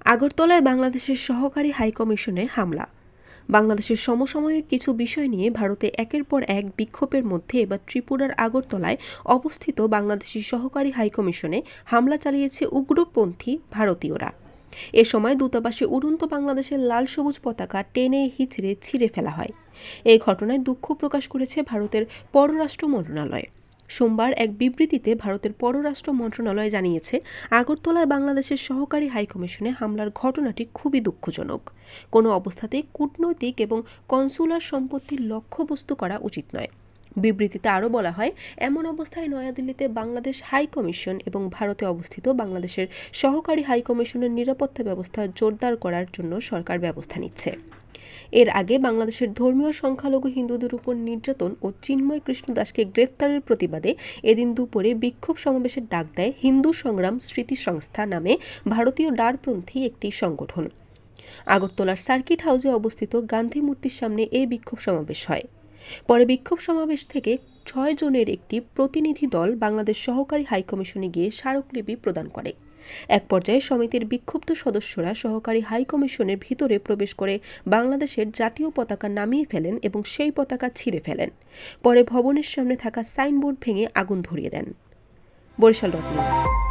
আগরতলায় বাংলাদেশের সহকারী হাইকমিশনে হামলা। বাংলাদেশের সমসাময়িক কিছু বিষয় নিয়ে ভারতে একের পর এক বিক্ষোভের মধ্যে এবার ত্রিপুরার আগরতলায় অবস্থিত বাংলাদেশের সহকারী হাইকমিশনে হামলা চালিয়েছে উগ্রপন্থী ভারতীয়রা। এ সময় দূতাবাসে উড়ন্ত বাংলাদেশের লাল সবুজ পতাকা টেনে হিচড়ে ছিঁড়ে ফেলা হয়। এই ঘটনায় দুঃখ প্রকাশ করেছে ভারতের পররাষ্ট্র মন্ত্রণালয়। সোমবার এক বিবৃতিতে ভারতের পররাষ্ট্র মন্ত্রণালয় জানিয়েছে, আগরতলায় বাংলাদেশের সহকারী হাইকমিশনে হামলার ঘটনাটি খুবই দুঃখজনক। কোনো অবস্থাতেই কূটনৈতিক এবং কনসুলার সম্পত্তির লক্ষ্যবস্তু করা উচিত নয়। বিবৃতিতে আরও বলা হয়, এমন অবস্থায় নয়াদিল্লিতে বাংলাদেশ হাই কমিশন এবং ভারতে অবস্থিত বাংলাদেশের সহকারী হাইকমিশনের নিরাপত্তা ব্যবস্থা জোরদার করার জন্য সরকার ব্যবস্থা নিচ্ছে। এর আগে বাংলাদেশের ধর্মীয় সংখ্যালঘু হিন্দুদের উপর নির্যাতন ও চিন্ময় কৃষ্ণ দাসকে গ্রেফতারের প্রতিবাদে এদিন দুপুরে বিক্ষোভ সমাবেশের ডাক দেয় হিন্দু সংগ্রাম স্মৃতি সংস্থা নামে ভারতীয় ডারপন্থী একটি সংগঠন। আগরতলার সার্কিট হাউসে অবস্থিত গান্ধী মূর্তির সামনে এই বিক্ষোভ সমাবেশ হয়। পরে বিক্ষোভ সমাবেশ থেকে 6 জনের একটি প্রতিনিধি দল বাংলাদেশ সহকারী হাইকমিশনে গিয়ে স্মারকলিপি প্রদান করে। এক পর্যায়ে সমিতির বিক্ষুব্ধ সদস্যরা সহকারী হাইকমিশনের ভিতরে প্রবেশ করে বাংলাদেশের জাতীয় পতাকা নামিয়ে ফেলেন এবং সেই পতাকা ছিঁড়ে ফেলেন। পরে ভবনের সামনে থাকা সাইনবোর্ড ভেঙে আগুন ধরিয়ে দেন। বরিশাল নিউজ।